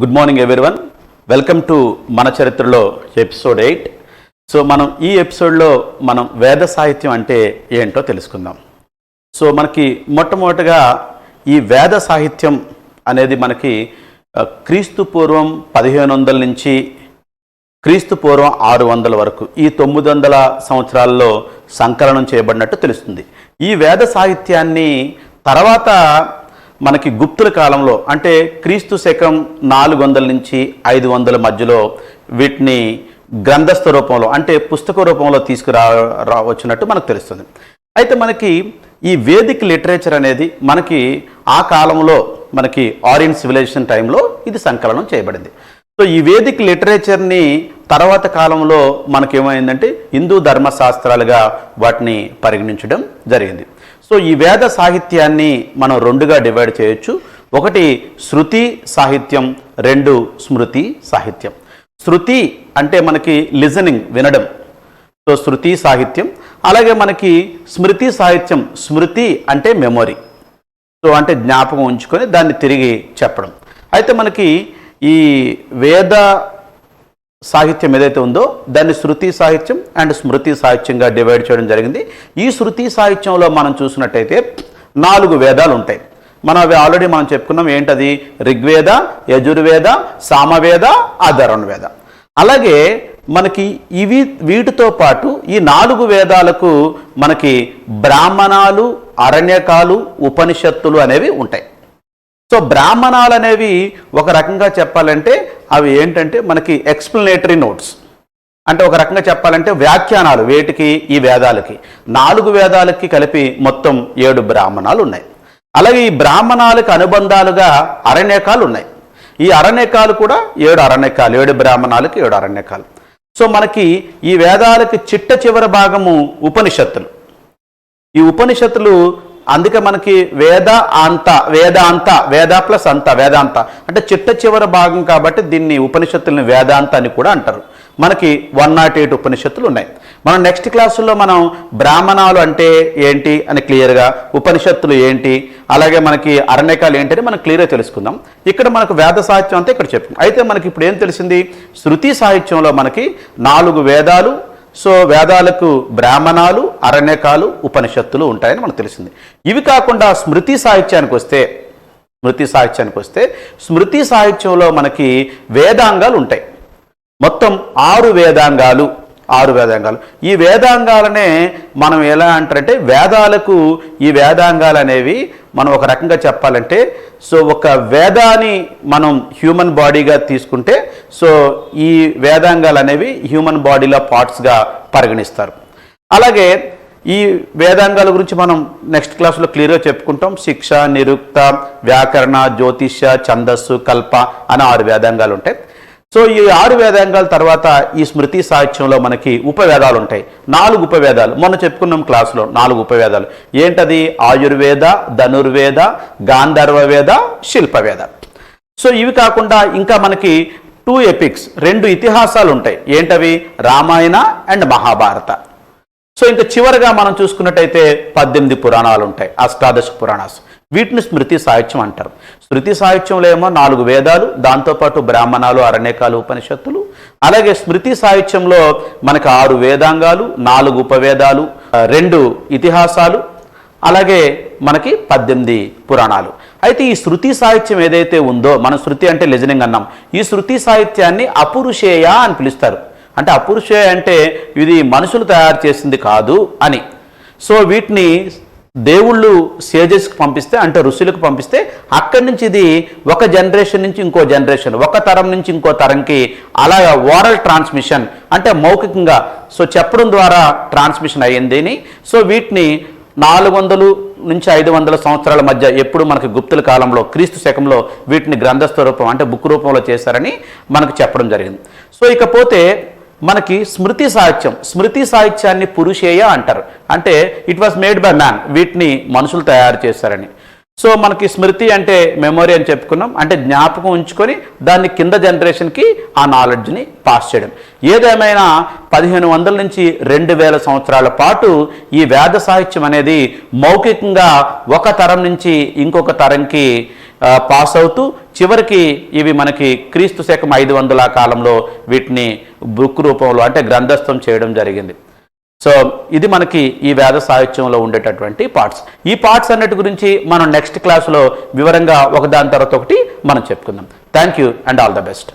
Good morning everyone. Welcome to మన చరిత్రలో episode 8. So మనం ఈ ఎపిసోడ్లో మనం వేద సాహిత్యం అంటే ఏంటో తెలుసుకుందాం. సో మనకి మొట్టమొదటిగా ఈ వేద సాహిత్యం అనేది మనకి క్రీస్తు పూర్వం 1500 నుంచి క్రీస్తు పూర్వం 600 వరకు ఈ 900 సంవత్సరాల్లో సంకలనం చేయబడినట్టు తెలుస్తుంది. ఈ వేద సాహిత్యాన్ని తర్వాత మనకి గుప్తుల కాలంలో అంటే క్రీస్తు శకం 400 నుంచి 500 మధ్యలో వీటిని గ్రంథస్థ రూపంలో అంటే పుస్తక రూపంలో వచ్చినట్టు మనకు తెలుస్తుంది. అయితే మనకి ఈ వేదిక్ లిటరేచర్ అనేది మనకి ఆ కాలంలో మనకి ఆరియన్ సివిలైజేషన్ టైంలో ఇది సంకలనం చేయబడింది. సో ఈ వేదిక్ లిటరేచర్ని తర్వాత కాలంలో మనకేమైందంటే హిందూ ధర్మశాస్త్రాలుగా వాటిని పరిగణించడం జరిగింది. సో ఈ వేద సాహిత్యాన్ని మనం రెండుగా డివైడ్ చేయొచ్చు. ఒకటి శృతి సాహిత్యం, రెండు స్మృతి సాహిత్యం. శృతి అంటే మనకి లిజనింగ్, వినడం, సో శృతి సాహిత్యం. అలాగే మనకి స్మృతి సాహిత్యం, స్మృతి అంటే మెమొరీ, సో అంటే జ్ఞాపకం ఉంచుకొని దాన్ని తిరిగి చెప్పడం. అయితే మనకి ఈ వేద సాహిత్యం ఏదైతే ఉందో దాన్ని శృతి సాహిత్యం అండ్ స్మృతి సాహిత్యంగా డివైడ్ చేయడం జరిగింది. ఈ శృతి సాహిత్యంలో మనం చూసినట్టయితే 4 వేదాలు ఉంటాయి. అవి ఆల్రెడీ మనం చెప్పుకున్నాం. ఏంటది? ఋగ్వేద, యజుర్వేద, సామవేద, అధర్వణ. అలాగే మనకి వీటితో పాటు ఈ 4 వేదాలకు మనకి బ్రాహ్మణాలు, అరణ్యకాలు, ఉపనిషత్తులు అనేవి ఉంటాయి. సో బ్రాహ్మణాలు అనేవి ఒక రకంగా చెప్పాలంటే అవి ఏంటంటే మనకి ఎక్స్ప్లనేటరీ నోట్స్, అంటే ఒక రకంగా చెప్పాలంటే వ్యాఖ్యానాలు. వేటికి? ఈ వేదాలకి. 4 వేదాలకి కలిపి మొత్తం 7 బ్రాహ్మణాలు ఉన్నాయి. అలాగే ఈ బ్రాహ్మణాలకు అనుబంధాలుగా అరణ్యకాలు ఉన్నాయి. ఈ అరణ్యకాలు కూడా 7 అరణ్యకాలు, 7 బ్రాహ్మణాలకి 7 అరణ్యకాలు. సో మనకి ఈ వేదాలకి చిట్ట చివరి భాగము ఉపనిషత్తులు. ఈ ఉపనిషత్తులు అందుకే మనకి వేదాంత వేద ప్లస్ అంత వేదాంత అంటే చిట్ట చివరి భాగం కాబట్టి దీన్ని ఉపనిషత్తుల్ని వేదాంత అని కూడా అంటారు. మనకి 108 ఉపనిషత్తులు ఉన్నాయి. మనం నెక్స్ట్ క్లాసుల్లో మనం బ్రాహ్మణాలు అంటే ఏంటి అని క్లియర్గా, ఉపనిషత్తులు ఏంటి, అలాగే మనకి అరణ్యకాలు ఏంటి అని మనం క్లియర్గా తెలుసుకుందాం. ఇక్కడ మనకు వేద సాహిత్యం అంతా ఇక్కడ చెప్పుకుందాం. అయితే మనకి ఇప్పుడు ఏం తెలిసింది? శృతి సాహిత్యంలో మనకి 4 వేదాలు, సో వేదాలకు బ్రాహ్మణాలు, అరణ్యకాలు, ఉపనిషత్తులు ఉంటాయని మనకు తెలిసింది. ఇవి కాకుండా స్మృతి సాహిత్యానికి వస్తే స్మృతి సాహిత్యంలో మనకి వేదాంగాలు ఉంటాయి. మొత్తం 6 వేదాంగాలు. ఈ వేదాంగాలనే మనం ఎలా అంటారంటే వేదాలకు ఈ వేదాంగాలు అనేవి మనం ఒక రకంగా చెప్పాలంటే, సో ఒక వేదాన్ని మనం హ్యూమన్ బాడీగా తీసుకుంటే సో ఈ వేదాంగాలు అనేవి హ్యూమన్ బాడీలో పార్ట్స్గా పరిగణిస్తారు. అలాగే ఈ వేదాంగాల గురించి మనం నెక్స్ట్ క్లాస్లో క్లియర్గా చెప్పుకుంటాం. శిక్ష, నిరుక్త, వ్యాకరణ, జ్యోతిష్య, ఛందస్సు, కల్ప అని 6 వేదాంగాలు ఉంటాయి. సో ఈ 6 వేదాంగాల తర్వాత ఈ స్మృతి సాహిత్యంలో మనకి ఉపవేదాలు ఉంటాయి. 4 ఉపవేదాలు మొన్న చెప్పుకున్నాం క్లాసులో. 4 ఉపవేదాలు ఏంటది? ఆయుర్వేద, ధనుర్వేద, గాంధర్వ వేద, శిల్పవేద. సో ఇవి కాకుండా ఇంకా మనకి 2 ఎపిక్స్, 2 ఇతిహాసాలు ఉంటాయి. ఏంటవి? రామాయణ అండ్ మహాభారత. సో ఇంకా చివరిగా మనం చూసుకున్నట్టయితే 18 పురాణాలు ఉంటాయి, అష్టాదశ పురాణాస్. వీటిని స్మృతి సాహిత్యం అంటారు. స్మృతి సాహిత్యంలో ఏమో 4 వేదాలు, దాంతోపాటు బ్రాహ్మణాలు, అరణ్యకాలు, ఉపనిషత్తులు. అలాగే స్మృతి సాహిత్యంలో మనకు 6 వేదాంగాలు, 4 ఉపవేదాలు, 2 ఇతిహాసాలు, అలాగే మనకి 18 పురాణాలు. అయితే ఈ శృతి సాహిత్యం ఏదైతే ఉందో, మన శృతి అంటే లిజనింగ్ అన్నాం, ఈ శృతి సాహిత్యాన్ని అపురుషేయ అని పిలుస్తారు. అంటే అపురుషేయ అంటే ఇది మనుషులు తయారు చేసింది కాదు అని. సో వీటిని దేవుళ్ళు సేజెస్కి పంపిస్తే, అంటే ఋషులకు పంపిస్తే అక్కడి నుంచి ఇది ఒక జనరేషన్ నుంచి ఇంకో జనరేషన్, ఒక తరం నుంచి ఇంకో తరంకి అలా ఓరల్ ట్రాన్స్మిషన్ అంటే మౌఖికంగా సో చెప్పడం ద్వారా ట్రాన్స్మిషన్ అయ్యింది. సో వీటిని 400 నుంచి 500 సంవత్సరాల మధ్య ఎప్పుడు మనకి గుప్తుల కాలంలో క్రీస్తు శకంలో వీటిని గ్రంథస్థ రూపం అంటే బుక్ రూపంలో చేశారని మనకు చెప్పడం జరిగింది. సో ఇకపోతే మనకి స్మృతి సాహిత్యాన్ని పురుషేయ అంటారు. అంటే it was made by man, వీటిని మనుషులు తయారు చేశారని. సో మనకి స్మృతి అంటే మెమొరీ అని చెప్పుకున్నాం, అంటే జ్ఞాపకం ఉంచుకొని దాన్ని కింద జనరేషన్కి ఆ నాలెడ్జ్ని పాస్ చేయడం. ఏదేమైనా 1500 నుంచి 2000 సంవత్సరాల పాటు ఈ వేద సాహిత్యం అనేది మౌఖికంగా ఒక తరం నుంచి ఇంకొక తరంకి పాస్ అవుతూ చివరికి ఇవి మనకి క్రీస్తు శకం 500 కాలంలో వీటిని బుక్ రూపంలో అంటే గ్రంథస్థం చేయడం జరిగింది. సో ఇది మనకి ఈ వేద సాహిత్యంలో ఉండేటటువంటి పార్ట్స్. ఈ పార్ట్స్ అన్నిటి గురించి మనం నెక్స్ట్ క్లాసులో వివరంగా ఒకదాని తర్వాత ఒకటి మనం చెప్పుకుందాం. Thank you and all the best.